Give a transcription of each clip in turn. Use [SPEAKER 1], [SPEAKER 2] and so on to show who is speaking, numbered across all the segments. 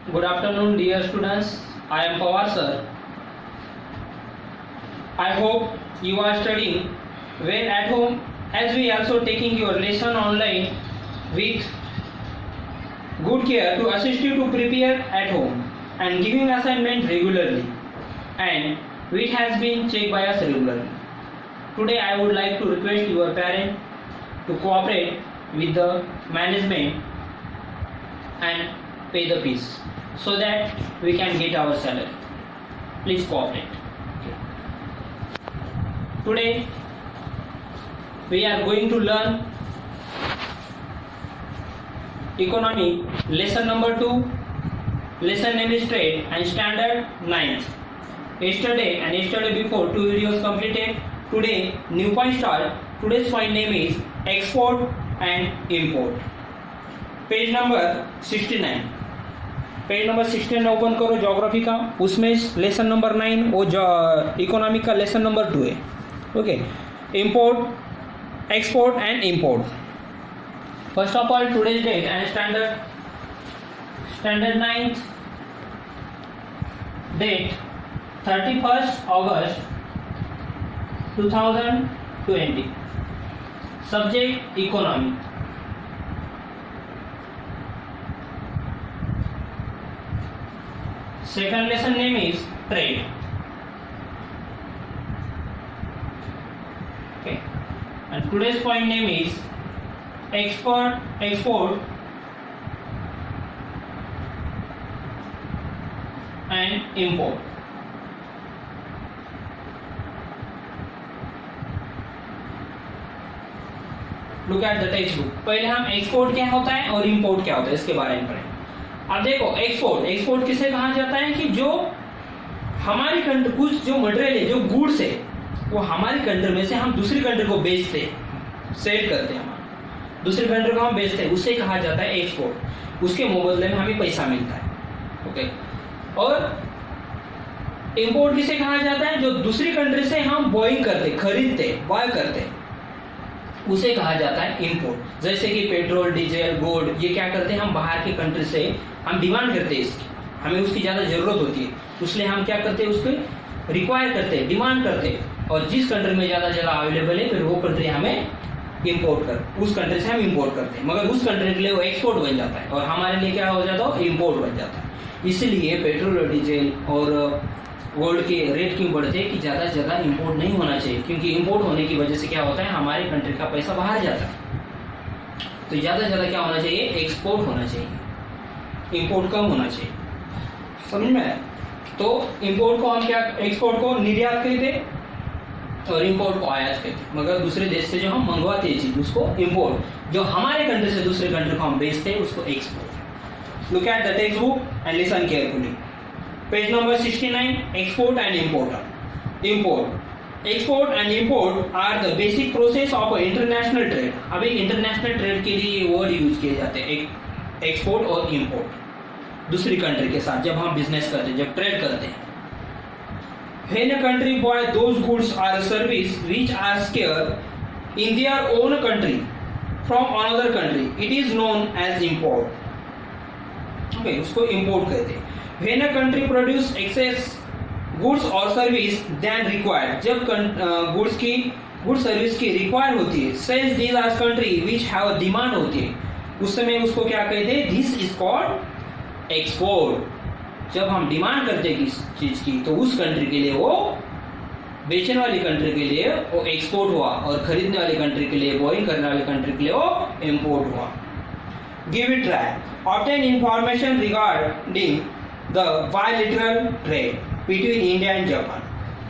[SPEAKER 1] Good afternoon, dear students. I am Pawar sir. I hope you are studying well at home as we also taking your lesson online with good care to assist you to prepare at home and giving assignment regularly and which has been checked by us regularly. Today I would like to request your parent to cooperate with the management and pay the fees so that we can get our salary. Please cooperate. Today we are going to learn economy lesson number 2. Lesson name is trade and standard 9th. Yesterday before 2 videos completed. Today new point start. Today's point name is export and import. Page number 69 open करो geography का. उसमें lesson number 9 वो economic का lesson number 2 है. Okay, import, export and import. First of all today's date and standard 9th date 31st August 2020. Subject economy. Second lesson name is trade. Okay, and today's point name is export and import. Look at the textbook. पहले हम export क्या होता है और import क्या होता है इसके बारे में पढ़ें. अब देखो, एक्सपोर्ट किसे कहा जाता है कि जो हमारी कंट्री कुछ जो मटेरियल है, जो गुड्स है, वो हमारी कंट्री में से हम दूसरी कंट्री को बेचते हैं, सेल करते हैं, हमारे दूसरी कंट्री को हम बेचते हैं, उससे कहा जाता है एक्सपोर्ट. उसके मुबदले में हमें पैसा मिलता है. ओके, और इंपोर्ट किसे कहा जाता है, जो दूसरी कंट्री से हम बॉइंग करते, खरीदते, बाय करते, उसे कहा जाता है इंपोर्ट. जैसे कि पेट्रोल, डीजल, गोल्ड, ये क्या करते हैं, हम बाहर की कंट्री से हम डिमांड करते हैं इसकी, हमें उसकी ज़्यादा ज़रूरत होती है, इसलिए हम क्या करते हैं, उसको रिक्वायर करते हैं, डिमांड करते हैं, और जिस कंट्री में ज़्यादा जगह अवेलेबल है फिर वो कंट्री हमें इंपोर्ट कर, उस कंट्री से हम इंपोर्ट करते हैं, मगर उस कंट्री के लिए वो एक्सपोर्ट बन जाता है और हमारे लिए क्या हो जाता है, इंपोर्ट बन जाता है. इसलिए पेट्रोल और डीजल और गोल्ड के रेट क्यों बढ़ते हैं कि ज़्यादा से ज़्यादा इंपोर्ट नहीं होना चाहिए, क्योंकि इंपोर्ट होने की वजह से क्या होता है, हमारे कंट्री का पैसा बाहर जाता है. तो ज़्यादा से ज़्यादा क्या होना चाहिए, एक्सपोर्ट होना चाहिए, इंपोर्ट कम होना चाहिए. समझ में आया? तो इंपोर्ट को हम क्या, एक्सपोर्ट को निर्यात कहते और इंपोर्ट को आयात कहते. मगर दूसरे देश से जो हम मंगवाते हैं चीज उसको इंपोर्ट, जो हमारे कंट्री से दूसरे कंट्री को हम बेचते हैं उसको export. Look at the text book and listen carefully. Page number 69. Export and import. Export and import are the basic process of international trade. अभी इंटरनेशनल ट्रेड के लिए ये वर्ड यूज किए जाते हैं, एक्सपोर्ट और इंपोर्ट. दूसरी कंट्री के साथ जब हम बिजनेस करते हैं, जब ट्रेड करते हैं. When a country buy those goods or service which are scarce in their own country from another country, it is known as import. Okay, उसको import कहते हैं. When a country produce excess goods or service than required, जब good service की require होती है, since these are country which have demand होती है, उस समय उसको क्या कहते हैं, this is called export. जब हम डिमांड करते हैं किस चीज की तो उस कंट्री के लिए वो, बेचने वाली कंट्री के लिए वो एक्सपोर्ट हुआ और खरीदने वाली कंट्री के लिए, बॉइंग करने वाली कंट्री के लिए वो इंपोर्ट हुआ. Give it try. Obtain information regarding the bilateral trade between India and Japan.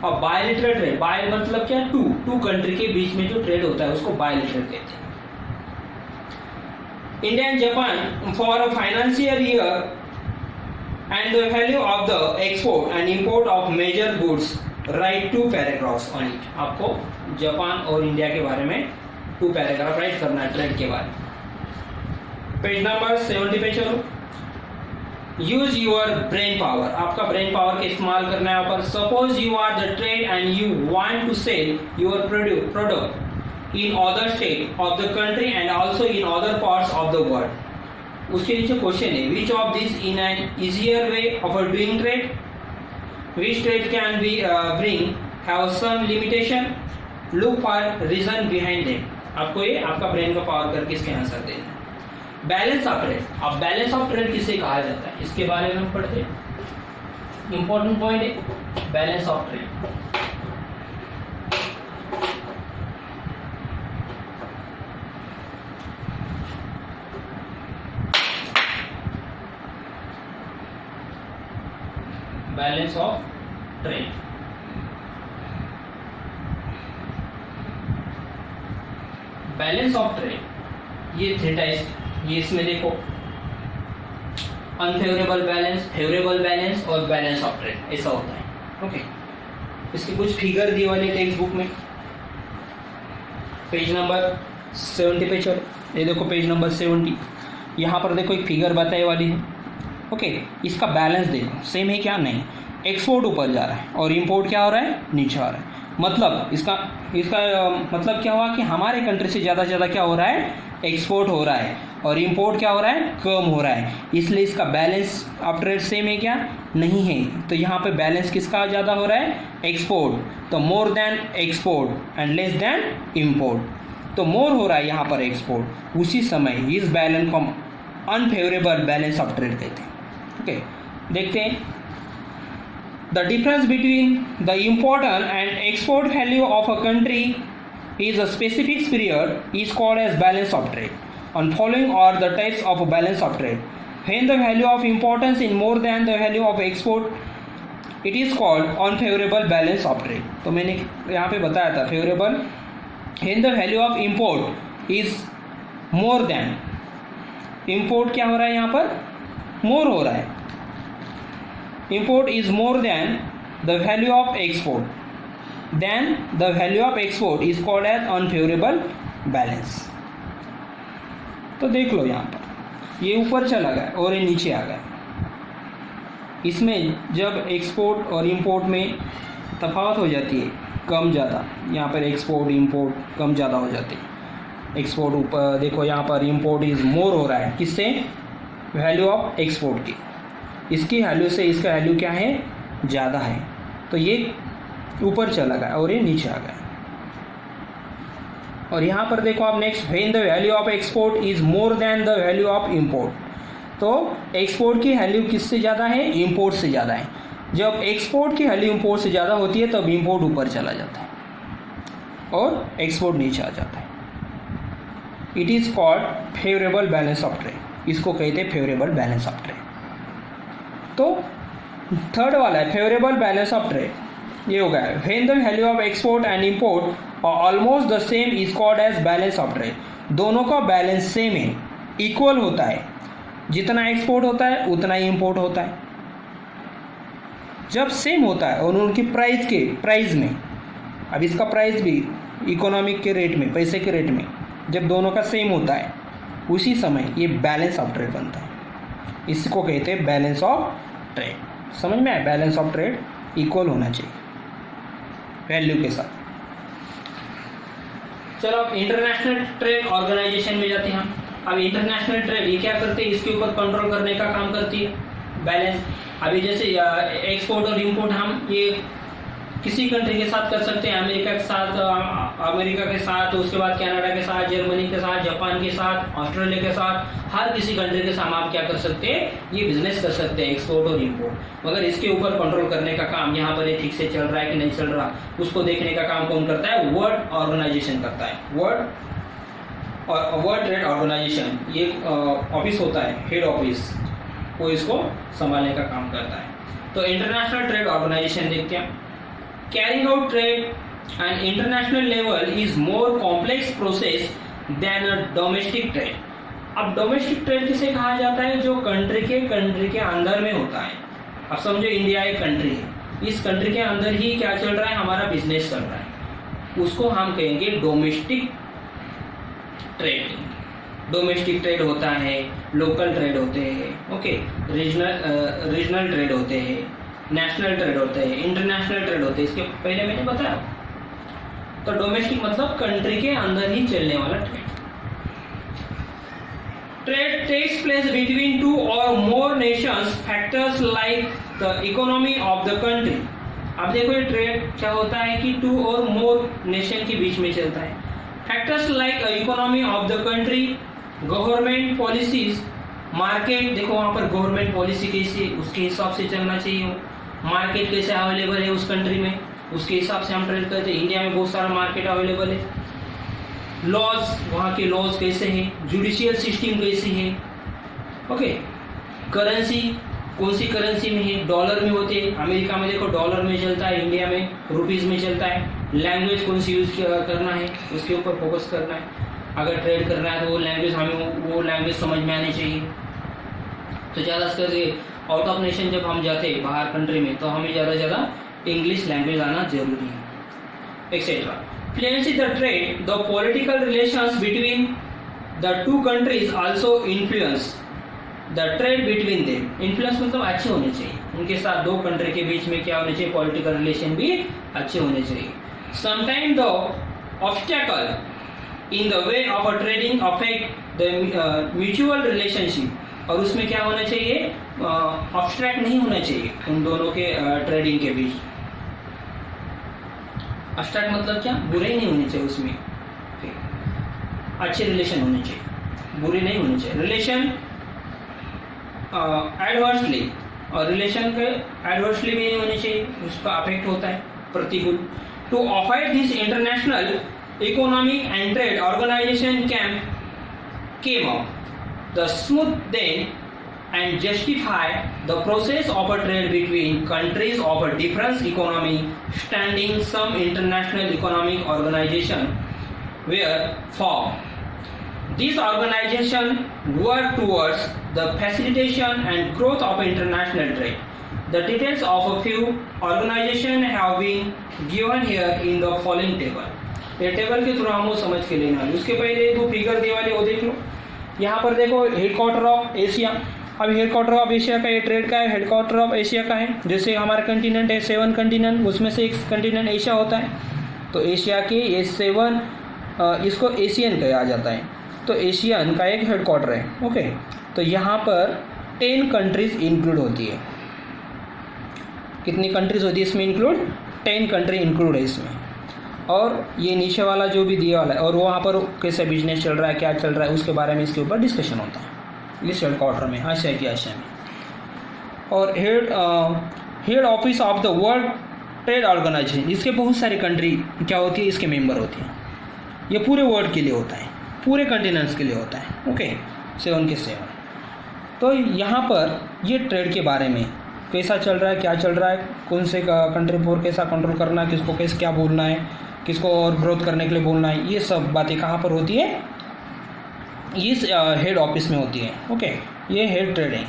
[SPEAKER 1] अब बायलैटरल ट्रेड, बाय मतलब क्या, टू कंट्री के बीच में जो ट्रेड होता है उसको बायलैटरल कहते हैं. India and Japan for a financial year and the value of the export and import of major goods, write 2 paragraphs on it. आपको जापान और इंडिया के बारे में 2 पैराग्राफ राइट करना है ट्रेड के बारे में. पेज नंबर 70 पे चलो. Use your brain power. आपका ब्रेन पावर का इस्तेमाल करना है यहाँ पर. Suppose you are the trade and you want to sell your product in other state of the country and also in other parts of the world. उसके नीचे question है, which of this in an easier way of doing trade, which trade can be bring have some limitation, look for reason behind them. आपको ये आपका brain का power करके इसके answer देना है। बैलेंस ऑफ ट्रेड, अब बैलेंस ऑफ ट्रेड किसे कहा जाता है इसके बारे में हम पढ़ते हैं। इंपॉर्टेंट पॉइंट है balance of trade. Balance of trade, balance of trade ये थ्री टाइप्स, ये इसमें देखो अनफेवरेबल बैलेंस, फेवरेबल बैलेंस और बैलेंस ऑफ ट्रेड, ऐसा होता है। ओके, इसकी कुछ फिगर दी वाली टेक्स्ट बुक में, पेज नंबर 70 पे चलो, ये देखो पेज नंबर 70, यहाँ पर देखो एक फिगर बताई वाली है। ओके, इसका बैलेंस देखो सेम है क्या, नहीं, एक्सपोर्ट ऊपर जा रहा है और इंपोर्ट क्या हो रहा है, नीचे आ रहा है। मतलब इसका मतलब क्या हुआ कि हमारे कंट्री से ज़्यादा क्या हो रहा है, एक्सपोर्ट हो रहा है और इंपोर्ट क्या हो रहा है, कम हो रहा है। इसलिए इसका बैलेंस ऑफ ट्रेड सेम है क्या, नहीं है। तो यहाँ पे बैलेंस किसका ज़्यादा हो रहा है, एक्सपोर्ट। तो more than export and less than import, तो मोर हो रहा है यहाँ पर एक्सपोर्ट। उसी समय इस बैलेंस को अनफेवरेबल बैलेंस ऑफ ट्रेड कहते हैं। ओके, देखते हैं the difference between the important and export value of a country is a specific period is called as balance of trade. And following are the types of balance of trade. When the value of importance is more than the value of export, it is called unfavorable balance of trade. तो मैंने यहाँ पे बताया था favorable, when the value of import is more than, import क्या हो रहा है यहाँ पर, more हो रहा है, import is more than the value of export, then the value of export is called as unfavorable balance. तो देख लो यहाँ पर ये ऊपर चला गया और ये नीचे आ गया। इसमें जब एक्सपोर्ट और इंपोर्ट में तफावत हो जाती है कम ज़्यादा, यहाँ पर एक्सपोर्ट इंपोर्ट कम ज़्यादा हो जाती है। एक्सपोर्ट ऊपर देखो, यहाँ पर इंपोर्ट इज़ मोर हो रहा है, किससे, वैल्यू ऑफ एक्सपोर्ट की, इसकी वैल्यू से इसका वैल्यू क्या है, ज़्यादा है। तो ये ऊपर चला गया और ये नीचे आ गया। और यहाँ पर देखो आप next, when the value of export is more than the value of import, तो एक्सपोर्ट की वैल्यू किससे ज़्यादा है, इंपोर्ट से ज़्यादा है। जब एक्सपोर्ट की वैल्यू इंपोर्ट से ज़्यादा होती है तब इंपोर्ट ऊपर चला जाता है और एक्सपोर्ट नीचे आ जाता है। It is called favourable balance of trade, इसको कहते हैं फेवरेबल बैलेंस ऑफ ट्रेड। तो थर्ड वाला है फेवरेबल बैलेंस ऑफ ट्रेड, ये हो गया है when the value of export and import almost the same is called as balance of trade. दोनों का बैलेंस सेम है, इक्वल होता है, जितना एक्सपोर्ट होता है उतना ही इंपोर्ट होता है। जब सेम होता है और उनकी प्राइस में, अब इसका प्राइस भी इकोनॉमिक के रेट में, पैसे के रेट में, जब दोनों का सेम होता है उसी समय ये बैलेंस ऑफ ट्रेड बनता है। इसको कहते हैं बैलेंस ऑफ ट्रेड। समझ में आया, बैलेंस ऑफ ट्रेड इक्वल होना चाहिए वैल्यू के साथ। चलो अब इंटरनेशनल ट्रेड ऑर्गेनाइजेशन में जाते हैं हम। अब इंटरनेशनल ट्रेड ये क्या करते हैं, इसके ऊपर कंट्रोल करने का काम करती है, बैलेंस। अभी जैसे एक्सपोर्ट और इंपोर्ट हम ये किसी कंट्री के साथ कर सकते हैं, अमेरिका के साथ, उसके बाद कनाडा के साथ, जर्मनी के साथ, जापान के साथ, ऑस्ट्रेलिया के साथ, हर किसी कंट्री के साथ आप क्या कर सकते हैं, ये बिजनेस कर सकते हैं एक्सपोर्ट और इंपोर्ट। मगर इसके ऊपर कंट्रोल करने का काम यहाँ पर ठीक से चल रहा है कि नहीं चल रहा, उसको देखने का काम कौन करता है, वर्ल्ड ऑर्गेनाइजेशन करता है। वर्ल्ड ट्रेड ऑर्गेनाइजेशन ये ऑफिस होता है, हेड ऑफिस, वो इसको संभालने का काम करता है। तो इंटरनेशनल ट्रेड ऑर्गेनाइजेशन देखते हैं। Carrying out trade at international level is more complex process than a domestic trade. अब डोमेस्टिक ट्रेड किसे कहा जाता है, जो कंट्री के अंदर में होता है। अब समझो इंडिया एक कंट्री है, इस कंट्री के अंदर ही क्या चल रहा है, हमारा बिजनेस चल रहा है, उसको हम कहेंगे डोमेस्टिक ट्रेड। डोमेस्टिक ट्रेड होता है, लोकल ट्रेड होते हैं, ओके, रीजनल ट्रेड होते हैं, नेशनल ट्रेड होते हैं, इंटरनेशनल ट्रेड होते हैं। इसके पहले मैंने बताया। तो डोमेस्टिक मतलब कंट्री के अंदर ही चलने वाला trade. Trade takes place between two or more nations. Factors like the economy of the country. अब देखो ये ट्रेड क्या होता है कि टू और मोर नेशन के बीच में चलता है. Factors like economy of the country, government policies, market, देखो वहां पर गवर्नमेंट पॉलिसी कैसी, उसके हिसाब से चलना चाहिए. मार्केट कैसे अवेलेबल है उस कंट्री में, उसके हिसाब से हम ट्रेड करते हैं. इंडिया में बहुत सारा मार्केट अवेलेबल है. लॉज, वहाँ के लॉज कैसे हैं, जुडिशियल सिस्टम कैसी है. ओके, करेंसी कौन सी करेंसी में है, डॉलर में होते हैं. अमेरिका में देखो डॉलर में चलता है, इंडिया में रुपीज में चलता है. लैंग्वेज कौन सी यूज करना है उसके ऊपर फोकस करना है. अगर ट्रेड करना है तो वो लैंग्वेज, हमें वो लैंग्वेज समझ में आनी चाहिए. तो ज़्यादा करके आउट ऑफ नेशन जब हम जाते हैं बाहर कंट्री में, तो हमें ज़्यादा इंग्लिश लैंग्वेज आना जरूरी है, etcetera. Influence the trade, the political relations between the two countries also influence the trade between them. Influence मतलब अच्छे होने चाहिए, उनके साथ दो कंट्री के बीच में क्या होने चाहिए, पॉलिटिकल रिलेशन भी अच्छे होने चाहिए. Sometimes the obstacle in the way of a trading affect the mutual relationship. और उसमें क्या होना चाहिए, ऑब्स्ट्रैक्ट नहीं होना चाहिए उन दोनों के ट्रेडिंग के बीच. अब्स्ट्रैक्ट मतलब क्या, बुरे नहीं होने चाहिए उसमें, अच्छे रिलेशन होने चाहिए, बुरे नहीं होने चाहिए. रिलेशन एडवर्सली, और रिलेशन के एडवर्सली भी नहीं होने चाहिए, उसका अफेक्ट होता है प्रतिकूल. To avoid this international economic and trade organisation came up the smooth then and justify the process of a trade between countries of a different economy standing. Some international economic organization were formed. These organizations work towards the facilitation and growth of international trade. The details of a few organizations have been given here in the following table. ये table के through हम वो समझ के लेना है. उसके पहले दो फिगर दिए वाले वो देख लो. यहाँ पर देखो हेडक्वार्टर ऑफ एशिया. अब हेडक्वार्टर ऑफ एशिया का ये ट्रेड का है, हेडक्वार्टर ऑफ एशिया का है. जैसे हमारा कंटिनेंट है 7 कंटिनेंट, उसमें से एक कंटिनेंट एशिया होता है. तो एशिया के ये 7 इसको एशियन कहा जाता है. तो एशियन का एक हेडक्वार्टर है. ओके, तो यहाँ पर 10 कंट्रीज इंक्लूड होती है. कितनी कंट्रीज होती है इसमें इंक्लूड, 10 कंट्री इंक्लूड है इसमें. और ये नीचे वाला जो भी दिया वाला है, और वहाँ पर कैसे बिजनेस चल रहा है, क्या चल रहा है, उसके बारे में इसके ऊपर डिस्कशन होता है इस हेडक्वार्टर में, आशिया में. और head office of the world trade organization, इसके बहुत सारी कंट्री क्या होती है, इसके मेंबर होती हैं. ये पूरे वर्ल्ड के लिए होता है, पूरे कंटिनेंट्स के लिए होता है. ओके, 7 के 7. तो यहाँ पर ये ट्रेड के बारे में कैसा चल रहा है, क्या चल रहा है, कौन से कंट्री पर कैसा कंट्रोल करना है, किसको कैसे क्या बोलना है, किसको और ग्रोथ करने के लिए बोलना है, ये सब बातें कहाँ पर होती है, इस हेड ऑफिस में होती है. ओके, ये हेड ट्रेड है.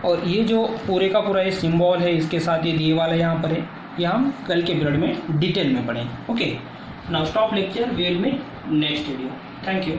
[SPEAKER 1] और ये जो पूरे का पूरा ये सिंबल है, इसके साथ ये दिए वाला यहाँ पर है, ये हम कल के पीरियड में डिटेल में पढ़ें. Okay, now stop lecture, we will meet next video. Thank you.